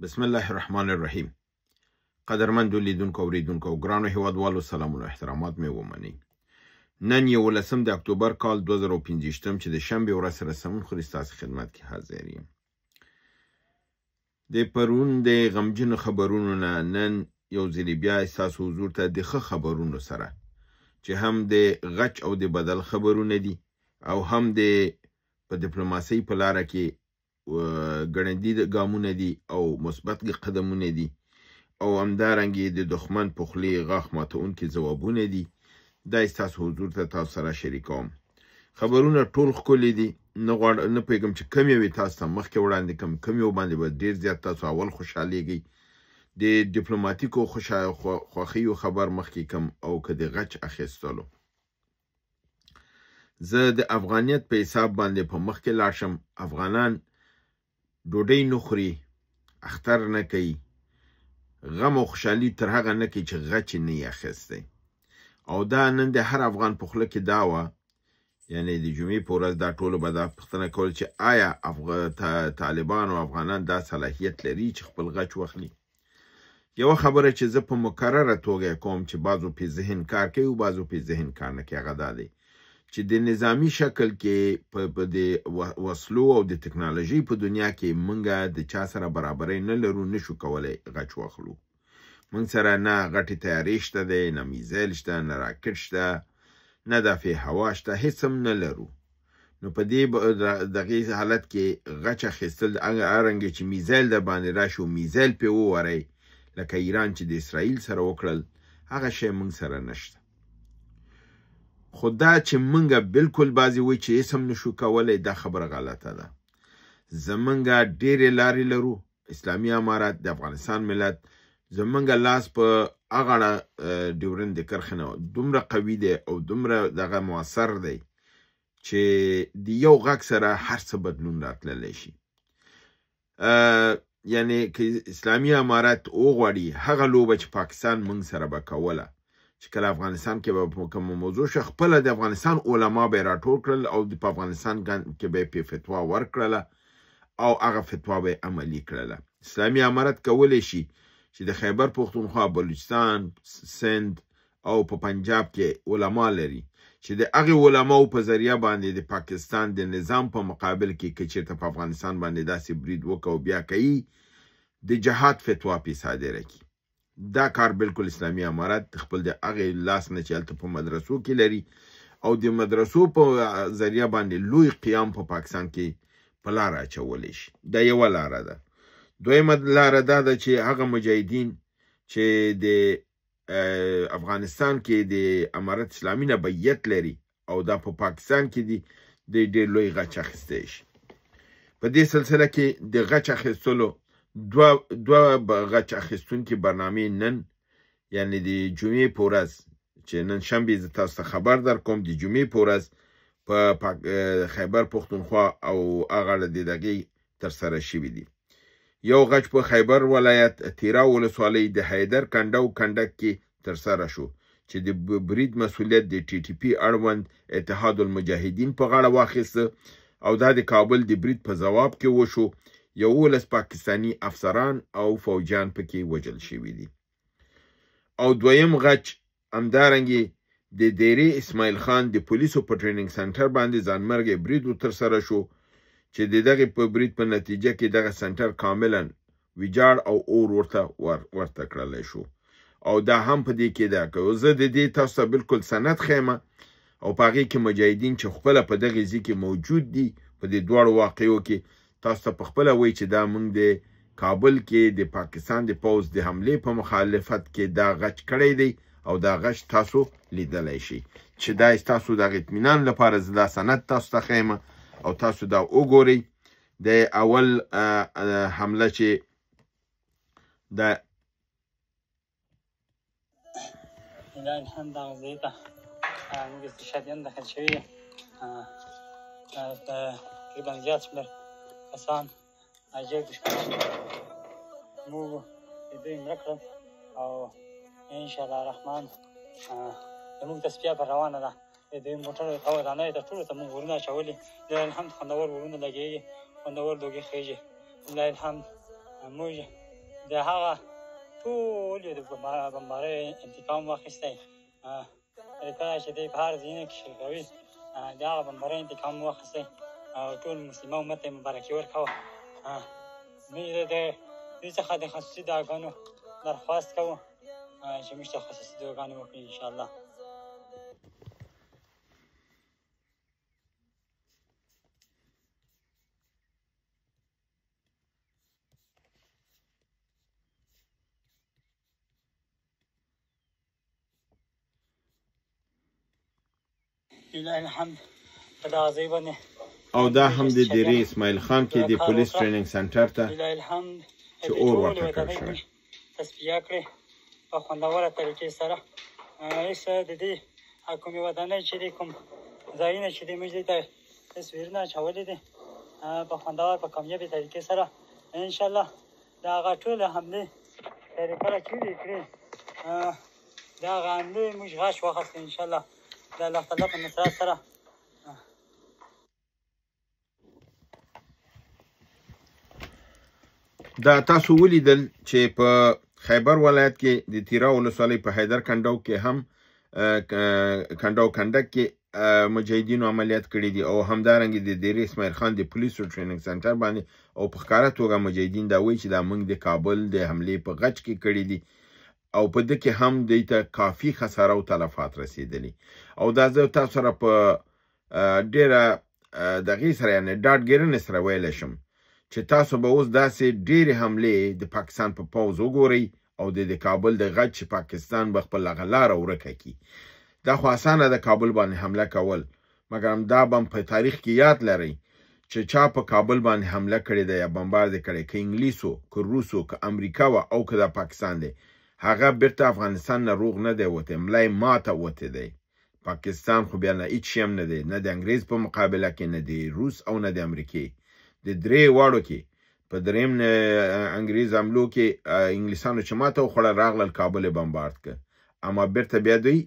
بسم الله الرحمن الرحیم. قدرمندو لیدونکو اوریدونکو او ګرانو هیوادوالو سلامونه او احترامات مې ومنئ. نن 11 د اکتوبر کال 2015 چې د شنبې ورځ سره سمون خوري ستاسو خدمت کې حاضر یم. د پرون د غمجنو خبرونو نه نن یو ځل بیا ستاسو حضور ته د ښه خبرونو سره چې هم د غچ او د بدل خبرونه دي او هم د په ډیپلوماسۍ په لاره کې ګړندي ګامونه دي او مثبت قدمونه دي او همدارنګه د دښمن په خولې غاښ ماتونکي ځوابونه دي. دا ستاسو حضور ته تاسو سره شریکوم. خبرونه ټول ښکلي دي، نه پوهېږم چې کوم یو تاسو ته مخکې وړاندې کوم، کوم یو باندې به ډېر زیات تاسو اول خوشحالېږئ. د ډیپلوماتیکو خوښیو خبر مخکې کوم او که د غچ اخیستلو. زه د افغانیت په حساب باندې په مخ کې لاړ شم. افغانان ډوډۍ نه خوري، اختر نه کوي، غم او خوشحالي تر هغه نه کوي چې غچ نه یې اخیستی. او دا نن د هر افغان په خوله کې دا وه، یعنې د جمعې په ورځ دا ټولو به دا پوښتنه کول چې آیا طالبان او افغانان دا صلاحیت لري چې خپل غچ واخلي. یوه خبره چې زه په مکرره توګه کوم چې بعضو پې ذهن کار کوي او بعضو پې ذهن کار نه کوي، هغه دا دی چې د نظامی شکل کې په د وسلو او د ټکنالوژۍ په دنیا کې مونږه د چا سره برابرۍ نه لرو، نشو کولی غچ واخلو. مونږ سره نه غټې تیارې شته دی، نه میزایل شته، نه راکټ شته، نه دافع هوا شته، هېڅ هم نه لرو. نو په دې دغې حالت کې غچ اخیستل هرنګې چې میزایل در باندې راشي او میزایل پې ووری لکه ایران چې د اسرائیل سره وکړل، هغه شی مونږ سره نشته. خو دا چې مونږه بلکل بعضې وایي چې هېڅ هم نشو کولی، دا خبره غلطه ده. زمونږه ډېرې لارې لرو. اسلامي امارت، د افغانستان ملت زمونږه لاس په هغه ډیورند د کرښې نه دومره قوي دی او دومره دغه مؤثر دی چې د یو غږ سره هر څه بدلون راتللی شي. یعنې که اسلامي امارت وغواړي هغه لوبه چې پاکستان مونږ سره به کوله، چې کله افغانستان کې به کومه موضوع شوه، خپله د افغانستان علما به یې راټول کړل او په افغانستان کې به یې پې فتوا ورکړله او هغه فتوا به یې عملي کړله. اسلامي امارت کولی شي چې د خیبر پښتونخوا، بلوچستان، سند او په پنجاب کې علما لري چې د هغې علماو په ذریعه باندې د پاکستان د نظام په مقابل کې که چېرته په افغانستان باندې داسې برید وکړه او بیا کوي د جهاد فتوا پې صادره کړي. دا کار بالکل اسلامي امارت خپل د هغې لاس نه چې هلته په مدرسو کې لري او د مدرسو په ذریعه باندې لوی قیام په پاکستان کې په لاره اچولی شي. دا یوه لاره ده. دویمه لاره دا ده چې هغه مجاهدین چې د افغانستان کې د امارت اسلامي نه بیعت لري او دا په پاکستان کې دي، د ډېر لوی غچ اخیستی شي. په دې سلسله کې د غچ اخیستلو دوه غچ اخیستونکي برنامې نن، یعنې د جمعې په ورځ چې نن شنبې زه تاسو ته خبر در کوم، د جمعې په ورځ په خیبر پښتونخوا او هغه د دغې ترسره شوي دي. یو غچ په خیبر ولایت تیرا ولسوالۍ د حیدر کنډه او کنډک کې ترسره شو چې د برید مسؤلیت د ټي ټي پي اړوند اتحاد المجاهدین په غاړه واخیسته او دا د کابل د برید په ځواب کې وشو. 11 پاکستانی افسران او فوجیان پکې وژل شوي دي. او دویم غچ همدارنګې د دیرې اسماعیل خان د پولیسو په ټریننګ سنټر باندې ځانمرګی برید ترسره شو چې د دغې په برید په نتیجه کې دغه سنټر کاملا ویجاړ او اور ورته کړلی شو. او دا هم په دې کې ده که زه د دې تاسو ته بلکل سند خیمه او په هغې کې مجاهدین چې خپله په دغې ځای کې موجود دي په دې دواړو واقعو کې تاسو ته په خپله وایي چې دا موږ د کابل کې د پاکستان د پوځ د حملې په مخالفت کې دا غچ کړی دی او دا غچ تاسو لیدلی شئ چې دا ستاسو د اطمینان لپاره زه دا سند تاسو ته ښیم او تاسو دا وګورئ. د اول حمله چې د لله الحمد دغه ځای ته موږ استشهادیان داخل شوي یو، تقریبا زیات شمېر کسان اجیر دښمنان موږ د دوی مړه کړل او انشاءالله رحمان زموږ تصفیه پر روانه ده. د دوی موټر او ودانیو ته ټولو ته موږ ورونه اچولي. لله الحمد خوندور ورونه لګېږي، خوندور لوګي خېږي. لله الحمد موږ د هغه ټول یې د بمبارۍ انتقام واخیستی. کله چې دوی په هر ځایونو کې شل کوي د هغه بمبارۍ انتقام واخیستی او ټول مسلمان امت ته یې مبارکي ورکوه. موږ د دوی څخه د خصوصي دعاګانو درخواست کوو چې موږ ته خصوصي دعاګانې وکړي انشاءالله. لله الحمد. په دغه ځای باندې او دا هم د دیرې اسماعیل خان کې د پولیس ټریننګ سنټر ته لله الحمد چې اور ورکړل شوی تصفیه کړې په خوندوره طریقې سره. هېڅ د دې کومې ودانۍ چې دي کوم ځایونه چې دي موږ دې ته تصویرونه اچولي دي په خوندور په کامیابې طریقې سره انشاءالله د هغه ټولې حملې طریقه چې دې کړې د هغه حملې موږ غش واخیستو انشاءالله د الله تعالی په نصرت سره. دا تاسو ولیدل چې په خیبر ولایت کې د تیرا ولسوالۍ په حیدر کنډو کې هم کنډو کنډک کې مجاهدینو عملیات کړي دي او همدارنګه د دیرې اسماعیل خان د پولیسو ټریننګ سنټر باندې او په ښکاره توګه مجاهدین دا وایي چې دا موږ د کابل د حملې په غچ کې کړي دي او په دې کې هم دوی ته کافي خساره او تلفات رسېدلي. او دا زه تاسو سره په ډېره دغې سره یعنې ډاډګیرنې سره ویلی شم چې تاسو به اوس داسې ډېرې حملې د پاکستان په پوځ وګورئ او د کابل د غچ چې پاکستان به خپل هغه لاره ورکه کړي. دا خو اسانه ده کابل باندې حمله کول، مګر دا به په تاریخ کې یاد لرئ چې چا په کابل باندې حمله کړې ده یا بمبار دې کړی، که انګلیسو که روسو که امریکا وه او که د پاکستان دی، هغه بیرته افغانستان نه روغ نه دی وتی، ملا یې ماته وتی دی. پاکستان خو بیا نه هیڅ شی هم نه دی، نه د انګریز په مقابله کې، نه د روس او نه د امریکې. د درې واړو کې په درېیم انګریز حملو کې انګلیسانو چې ماته وخوړه راغلل کابل یې بمبارد که، اما بیرته بیا دوی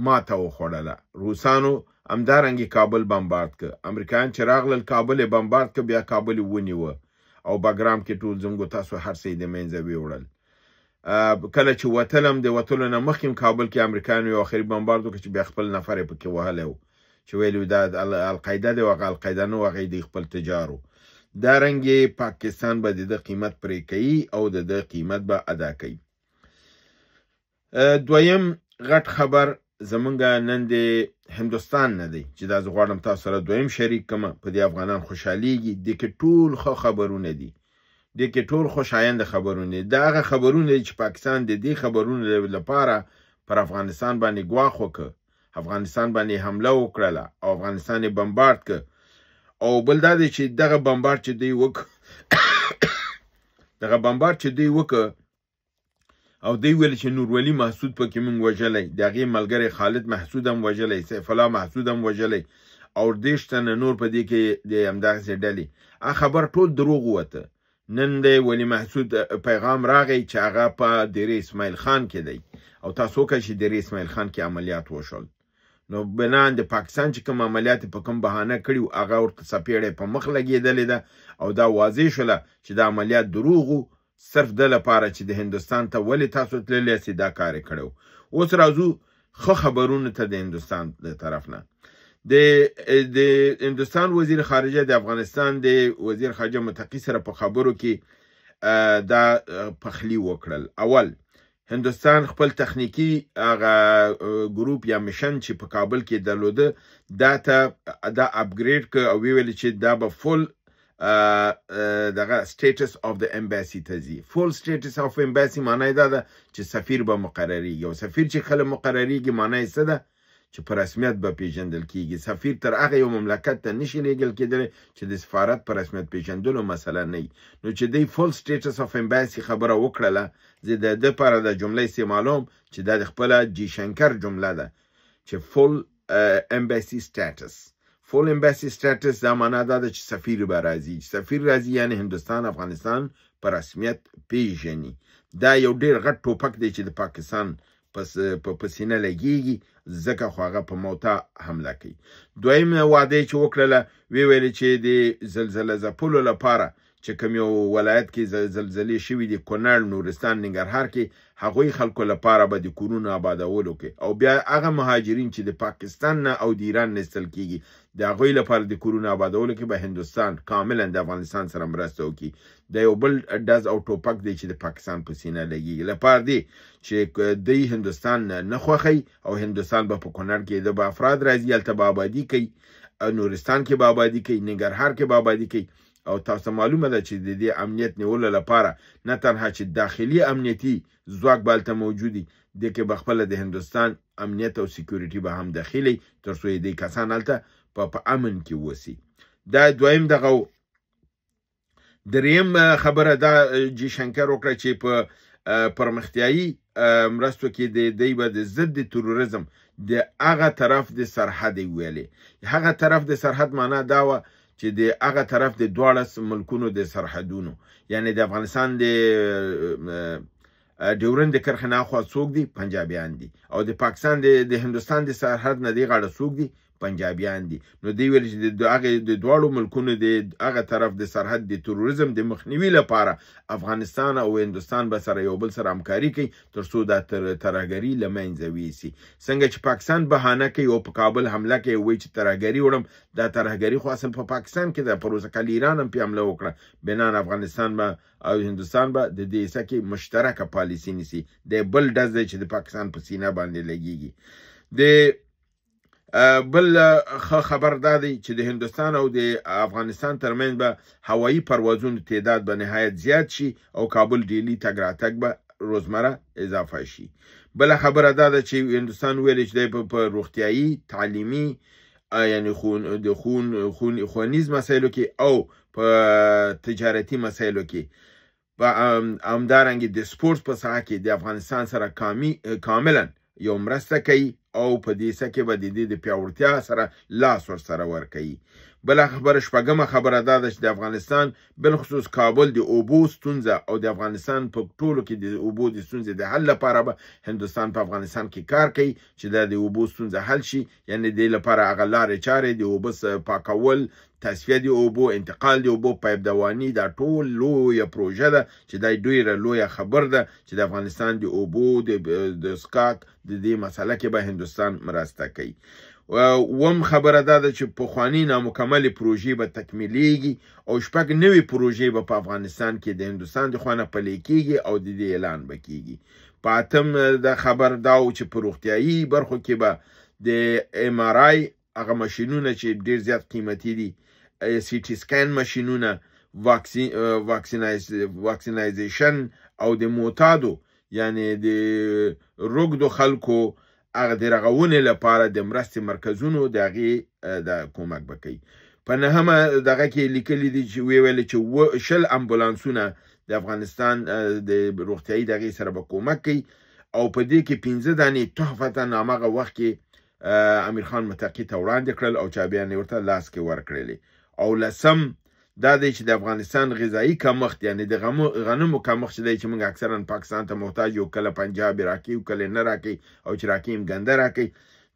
ماته وخوړله. روسانو همدارنګې کابل بمبارد که، امریکایان چې راغلل کابل یې بمبارد که، بیا کابل یې ونیوه او بګرام کې ټول زموږ تاسو هر څه یې د منځه ویوړل. کله چې وتلم د وتلو نه مخکې کابل کې امریکایانو یو اخري بمبارد وکړ چې بیا خپل نفر یې پکې وهلی و چې ویلي دا القاعده دی، هغه القاعده نه و، هغه د خپل تجارو. دارنګې پاکستان به د ده قیمت پرې کوي او د ده قیمت به ادا کوي. دویم غټ خبر زمونږ نن د هندوستان نه دی چې دا زه غواړم تاسو سره دویم شریک کړم. په دې افغانان خوشحالیږي، دې کې ټول ښه خبرونه دي، دې کې ټول خوشاینده خبرونه دي. دا هغه خبرونه دي چې پاکستان د دې خبرونو لپاره پر افغانستان باندې ګواښ وکړ، افغانستان باندې حمله وکړله او افغانستان یې بمبارد کړ. او بل دا دی چې دغه بمبارد چې دوی وکړ دغه بمبارد چې دوی وکړ او دوی ویل چې نورولي محسود پکې موږ وژلی، د هغې ملګری خالد محسود هم وژلی، سیف الله محسود هم وژلی او 30 تنه نور په دې کې د همدغسې ډلې. هغه خبر ټول دروغ ووته. نن د ولي محسود پیغام راغی چې هغه په دیرې اسماعیل خان کې دی او تاسو وکړئ چې دیرې اسماعیل خان کې عملیات وشول. نو بنان د پاکستان چې کوم عملیات په کوم بهانه کړي و هغه ورته څپېړی په مخ لګېدلې ده او دا واضح شوله چې دا عملیات دروغ و، صرف د لپاره چې د هندوستان ته ولې تاسو تللی یاستئ دا کار یې کړی و. اوس راځو ښه خبرونو ته د هندوستان د طرف نه. د هندوستان وزیر خارجه د افغانستان د وزیر خارجه متقي سره په خبرو کې دا پخلی وکړل. اول هندوستان خپل تخنیکی هغه ګروپ یا میشن چې په کابل کې درلوده دا اپګریډ که او ویل چې دا به فول دغه سټیټس اف د امباسي ته ځي. فول سټیټس اف امباسي معنی دا ده چې سفیر به مقرریږي او سفیر چې کله مقرریږي معنی څه ده چې په رسمیت به پیژندل کیږي. سفیر تر هغه یو مملکت ته نشي لیږل کېدلی چې د سفارت په رسمیت پیژندلو مسله نه وي. نو چې دی فول سټیټس اف امباسي خبره وکړله، زه د ده لپاره د جمله استعمالوم چې دا د خپله جي شنکر جمله ده چې فول امباسي سټیټس. فول امباسي سټیټس دا معنا دا ده چې سفیر به راځي. سفیر راځي یعنی هندوستان افغانستان په رسمیت پیژني. دا یو ډېر غټ ټوپک دی چې د پاکستان په سینه لګیږي، ځکه خو هغه په موته حمله کوي. دویم وعده چې وکړله ویلې چې د زلزله ځپلو لپاره چې کوم یو ولایت کې زلزلې شوي دي، کونړ، نورستان، ننګرهار کې، هغوی خلکو لپاره به د کورونو آبادولو کې او بیا هغه مهاجرین چې د پاکستان نه او د ایران نه ایستل کیږي د هغوی لپاره د کورونو آبادولو کې به هندوستان کاملا د افغانستان سره مرسته وکړي. د یو بل ډز او ټوپک دی چې د پاکستان په سینه لګیږي لپاره دی چې دوی هندوستان نه خوښوي او هندوستان به په کونړ کې د به افراد راځي، هلته به آبادي کوي، نورستان کې به آبادي کوي، ننګرهار کې به آبادي کوي. او تاسو معلومه ده چې د دې امنیت نیولو لپاره نه تنها چې داخلي امنیتي ځواک به هلته موجود وي، دې کې به خپله د هندوستان امنیت او سکیورټي به هم داخلي تر څو دې کسان هلته په امن کې اوسي. دا دویم دغه. دریم خبره دا جیشنکر وکړه چې په پرمختیایي مرستو کې دی به د ضد تروریزم د هغه طرف د سرحد ویلې. هغه طرف د سرحد معنا دا وه چې د هغه طرف د 12 ملکونو د سرحدونو، یعنی د افغانستان د ډیورند د کرښې نه اخوا څوک دي؟ پنجابیان دي. او د پاکستان د هندوستان د سرحد نه دې غاړه څوک دي؟ پنجابیان دي. نو دوی ویل چې د هغې د دواړو ملکونو د هغه طرف د سرحد د تروریزم د مخنیوي لپاره افغانستان او هندوستان به سره یو بل سره همکاري کوي تر څو دا ترهګري له منځه ویسي. څنګه چې پاکستان بهانه کوي او په کابل حمله کوي، وایي چې ترهګري وړم، دا ترهګري خو اصل په پاکستان کې ده. پروسه کال ایران هم پې حمله وکړه، بنان افغانستان به او هندوستان به د دې حصه کې مشترکه پالیسي نیسي. د بل ډز دی چې د پاکستان په سینه باندې لګیږي. د بل خبر دا دی چې د هندوستان او د افغانستان ترمنځ به هوایي پروازونو تعداد به نهایت زیات شي او کابل ډیلی تګ راتګ به روزمره اضافه شي. بل خبره دا ده چې هندوستان ویل چې په روغتیایي، تعلیمي، یعنی ښوونیز مسایلو کې او په تجارتي مسایلو کې په همدارنګه د سپورټس په ساحه کې د افغانستان سره کاملا یو مرسته کوي او په دې سکه به د دې د پیاوړتیا سره لاس ورسره ورکوي. بل خبره شپږمه خبره دا ده چې د افغانستان بالخصوص کابل د اوبو ستونزه او د افغانستان په ټولو کې د اوبو د ستونزې د حل لپاره به هندوستان په افغانستان کې کار کوي چې دا د اوبو ستونزه حل شي. یعنی د لپاره هغه لارې چارې د اوبو پاکول، تصفیه د اوبو، انتقال د اوبو، پایپ دواني، دا ټول لویه پروژه ده چې دا ډیره لویه خبر ده چې د افغانستان د اوبو د سکاک د دې مسله کې به هندوستان مرسته کوي. وم خبره دا ده چې پخواني نامکملې پروژې به تکمیلیږي او 6 نوې پروژې به په افغانستان کې د هندوستان د خوا نه پلي کیږي او د دې اعلان به کیږي. په اتم د خبر دا و چې په روغتیایي برخو کې به د MRI هغه ماشینونه چې ډیر زیات قیمتي دي، CT سکین ماشینونه، واکسینایزیشن او د معتادو یعنی د روږدو خلکو هغه د رغونې لپاره د مرستې مرکزونو د هغې د کومک به کوي. په نهمه دغه کې لیکلي دي چې ویل چې 20 امبولانسونه د افغانستان د روغتیایي دغې سره به کومک کوي او په دې کې 15 دانې تحفه هماغه وخت کې امیر خان متقي ته وړاندې کړل او چابیان یې ورته لاس کې ورکړلې. او لسم دا دی چې د افغانستان غذایی کمښت یعنی د غنمو کمښت دی چې موږ اکثرا پاکستان ته محتاج یو، کله پنجاب راکوي او کله نه راکوي او چې راکوي هم ګنده راکوي.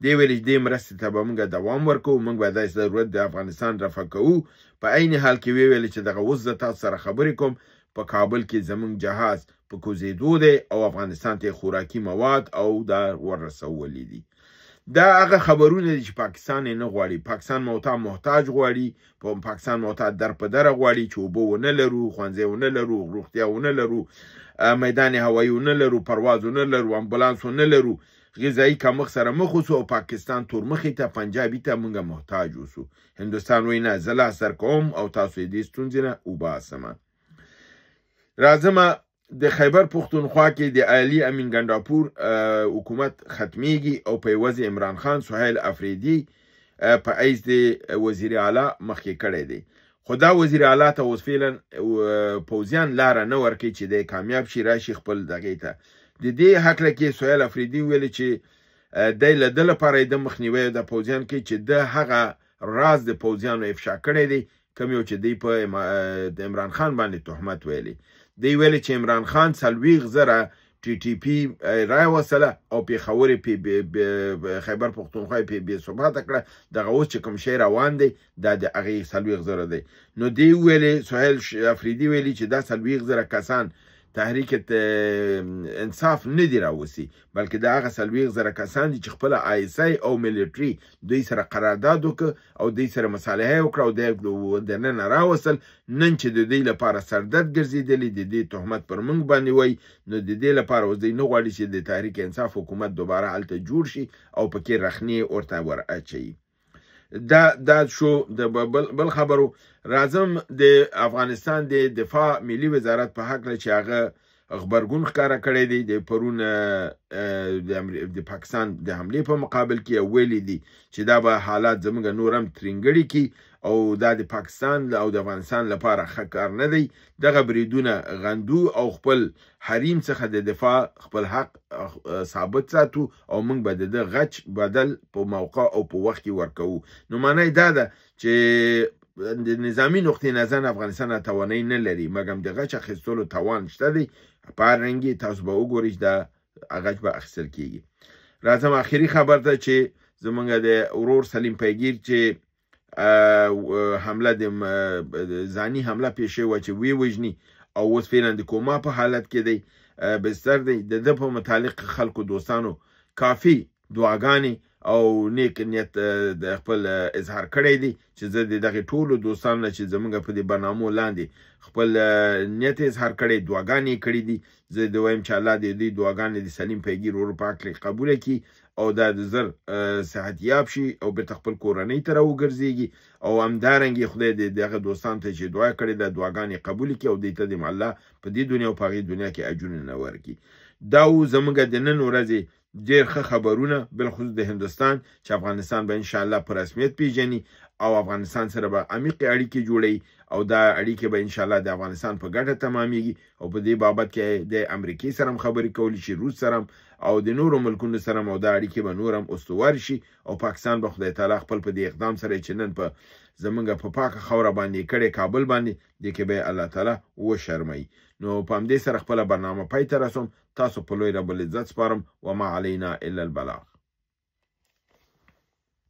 دی ویل چې دې مرستې ته به موږ دوام ورکوو، موږ به داسې ضرورت د افغانستان رفع کوو. په عین حال کې ویل چې دغه اوس زه تاسو سره خبرې کوم په کابل کې زموږ جهاز په کوزېدو دی او افغانستان ته خوراکي مواد او دا ورسولي دي. دا هغه خبرونه دي چې پاکستان نه غواړي. پاکستان محتاج غواړي، پاکستان محتاج در په در غواړي چې اوبه ونه لرو، ښوونځی ونه لرو، روغتیا ونه لرو، میدان هوایي ونه لرو، پرواز ونه لرو، امبولانس ونه لرو، غذایی کمښت سره مخ اوسو او پاکستان تورمخې ته پنجابي ته موږ محتاج اوسو. هندوستان وایي نه، زه لاس درکوم او تاسو یې دې ستونزې نه وباسمه. راځمه د خیبر پښتونخوا کې د علي امین ګنډاپور حکومت ختمیږي او په عوض عمران خان سهیل افریدي په حیث د وزیر اعلی مخکې کړی دی. خو دا وزیر اعلی ته اوس فعلا پوځیان لاره نه ورکوي چې دی کامیاب شي راشي خپل دغې ته. د دې هکله کې سهیل افریدي ویلي چې دی له ده لپاره د مخنیوی د پوځیان کې چې ده هغه راز د پوځیانو افشا کړی دی کوم یو چې دی په عمران خان باندې تهمت ویلي. دی ویلي چې عمران خان 40,000 ټي ټي پی راوستله او پېښور یې خیبر پښتونخوا یې بې ثباته کړه. دغه اوس چې کوم شی روان دی دا د هغې 40,000 دی. نو دې ویلې سهیل افریدي ویلي چې دا 40,000 کسان تحریک انصاف نه دی راوسی، بلکې دا هغه 40,000 کسان دي چې خپل ISI او ملیټري دوی سره قرارداد وکړ او دوی سره مصالحه وکړه او د دننه راوستل. نن چې د دوی لپاره سردرد ګرځېدلي د دې تهمت پر موږ باندې وایي، نو د دې لپاره اوس دوی نه غواړي چې د تحریک انصاف حکومت دوباره هلته جوړ شي او پکې رخنې ورته ور اچوي. دا شو د بل خبرو. راځم د افغانستان د دفاع ملي وزارت په هکله چې هغه غبرګون ښکاره کړی دی د پرون د پاکستان د حملې په مقابل کې ویلي دي چې دا به حالات زموږ نور هم ترینګړي کی او دا د پاکستان او د افغانستان لپاره ښه کار نه دی. دغه بریدونه غندو او خپل حریم څخه د دفاع خپل حق ثابت ساتو او موږ به د غچ بدل په موقع او په وخت کې ورکوو. نو معنی دا ده چې د نظامی نقطې نظر افغانستان توانایي نه لري، مګر د غچ اخیستلو توان شته دی. په هر رنګ تاسو به وګورئ چې دا غچ به اخیستل کیږي. راځم آخري خبر ته چې زمونږ د ورور سلیم پیگیر چې حمله د ځاني حمله پیښه وه چې وی وژني او اوس فعلا د کوما په حالت کې دی، بستر دی. د ده په متعلق خلکو دوستانو کافي دعاګانې او نیک نیت د خپل اظهار کړی دی چې زه د دغې ټولو دوستانو چې زموږ په دې برنامو لاندې خپل نیت اظهار کړی، دعاګانې کړي دي. زه د وایم چې الله دې دوی دعاګانې د سلیم پیگیر ورور پاک قبوله کړي او دا د زر صحتیاب شي او بیرته خپل کورنۍ ته راوګرځېږي او همدارنګې خدای دې دغه دوستانو ته چې دعا کړې ده دعاګانې قبولې کړي او دوی ته دې الله په دې دنیا او په هغې دنیا کې اجرونه ورکړي. دا و زموږ د نن ورځې ډېر ښه خبرونه، بالخصوص د هندوستان چې افغانستان به انشاءالله په رسمیت پیژني او افغانستان سره به عمیقې اړیکې جوړوي او دا اړیکې به انشاءالله د افغانستان په ګټه تمامیږي او په دې بابت کې د امریکې سره هم خبرې کولی شي، روس سره او د نورو ملکونو سره او دا اړیکې به نور هم استوار شي او پاکستان به خدای تعالی خپل په دې اقدام سره چې نن په زمونږ په پاکه خوره باندې کړی کابل باندې دې کې به الله تعالی وشرموي. نو په همدې سره خپله برنامه پای ته رسوم. تاسو په لوی رب العزت سپارم. وما علینا الا البلاغ.